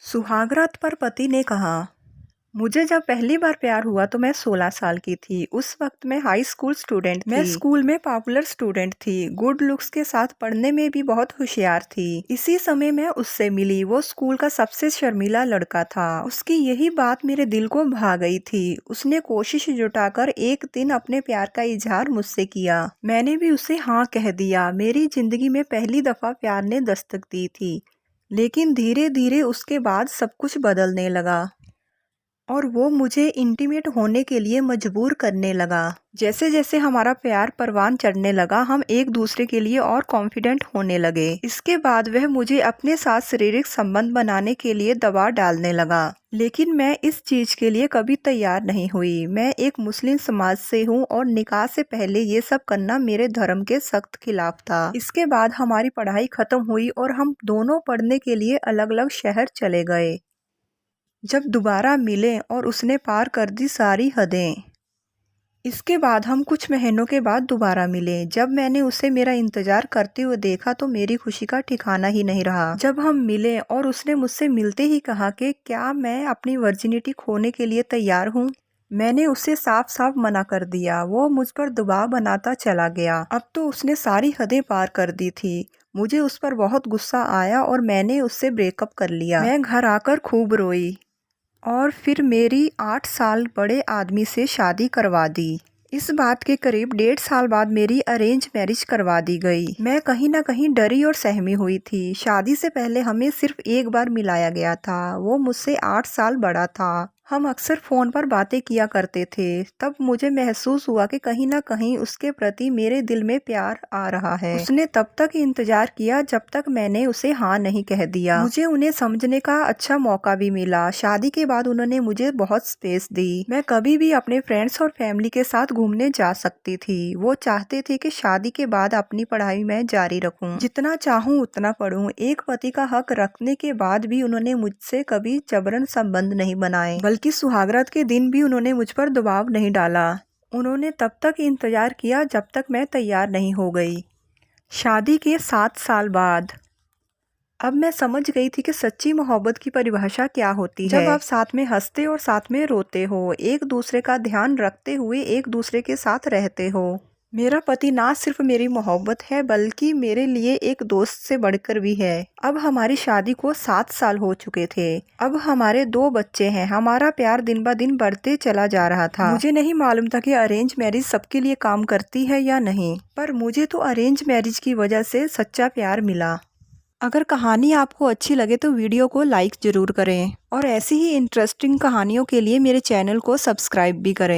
सुहागरात पर पति ने कहा, मुझे जब पहली बार प्यार हुआ तो मैं 16 साल की थी। उस वक्त मैं हाई स्कूल स्टूडेंट थी। मैं स्कूल में पॉपुलर स्टूडेंट थी। गुड लुक्स के साथ पढ़ने में भी बहुत होशियार थी। इसी समय मैं उससे मिली। वो स्कूल का सबसे शर्मीला लड़का था। उसकी यही बात मेरे दिल को भा गई थी। उसने कोशिश जुटाकर एक दिन अपने प्यार का इजहार मुझसे किया। मैंने भी उसे हाँ कह दिया। मेरी जिंदगी में पहली दफा प्यार ने दस्तक दी थी, लेकिन धीरे धीरे उसके बाद सब कुछ बदलने लगा और वो मुझे इंटीमेट होने के लिए मजबूर करने लगा। जैसे जैसे हमारा प्यार परवान चढ़ने लगा, हम एक दूसरे के लिए और कॉन्फिडेंट होने लगे। इसके बाद वह मुझे अपने साथ शारीरिक संबंध बनाने के लिए दबाव डालने लगा, लेकिन मैं इस चीज के लिए कभी तैयार नहीं हुई। मैं एक मुस्लिम समाज से हूँ और निकाह से पहले ये सब करना मेरे धर्म के सख्त खिलाफ था। इसके बाद हमारी पढ़ाई खत्म हुई और हम दोनों पढ़ने के लिए अलग अलग शहर चले गए। जब दोबारा मिले और उसने पार कर दी सारी हदें। इसके बाद हम कुछ महीनों के बाद दोबारा मिले। जब मैंने उसे मेरा इंतजार करते हुए देखा तो मेरी खुशी का ठिकाना ही नहीं रहा। जब हम मिले और उसने मुझसे मिलते ही कहा कि क्या मैं अपनी वर्जिनिटी खोने के लिए तैयार हूँ, मैंने उसे साफ साफ मना कर दिया। वो मुझ पर दबाव बनाता चला गया। अब तो उसने सारी हदें पार कर दी थी। मुझे उस पर बहुत गुस्सा आया और मैंने उससे ब्रेकअप कर लिया। मैं घर आकर खूब रोई और फिर मेरी 8 साल बड़े आदमी से शादी करवा दी। इस बात के करीब 1.5 साल बाद मेरी अरेंज मैरिज करवा दी गई। मैं कहीं ना कहीं डरी और सहमी हुई थी। शादी से पहले हमें सिर्फ एक बार मिलाया गया था। वो मुझसे 8 साल बड़ा था। हम अक्सर फोन पर बातें किया करते थे। तब मुझे महसूस हुआ कि कहीं ना कहीं उसके प्रति मेरे दिल में प्यार आ रहा है। उसने तब तक इंतजार किया जब तक मैंने उसे हाँ नहीं कह दिया। मुझे उन्हें समझने का अच्छा मौका भी मिला। शादी के बाद उन्होंने मुझे बहुत स्पेस दी। मैं कभी भी अपने फ्रेंड्स और फैमिली के साथ घूमने जा सकती थी। वो चाहते थे कि शादी के बाद अपनी पढ़ाई मैं जारी रखूं, जितना चाहूं उतना पढूं। एक पति का हक रखने के बाद भी उन्होंने मुझसे कभी जबरन संबंध नहीं बनाए, बल्कि सुहागरात के दिन भी उन्होंने मुझ पर दबाव नहीं डाला। उन्होंने तब तक इंतजार किया जब तक मैं तैयार नहीं हो गई। शादी के 7 साल बाद अब मैं समझ गई थी कि सच्ची मोहब्बत की परिभाषा क्या होती है। जब आप साथ में हंसते और साथ में रोते हो, एक दूसरे का ध्यान रखते हुए एक दूसरे के साथ रहते हो। मेरा पति ना सिर्फ मेरी मोहब्बत है बल्कि मेरे लिए एक दोस्त से बढ़कर भी है। अब हमारी शादी को 7 साल हो चुके थे। अब हमारे 2 बच्चे हैं। हमारा प्यार दिन ब दिन बढ़ते चला जा रहा था। मुझे नहीं मालूम था कि अरेंज मैरिज सबके लिए काम करती है या नहीं, पर मुझे तो अरेंज मैरिज की वजह से सच्चा प्यार मिला। अगर कहानी आपको अच्छी लगे तो वीडियो को लाइक ज़रूर करें और ऐसी ही इंटरेस्टिंग कहानियों के लिए मेरे चैनल को सब्सक्राइब भी करें।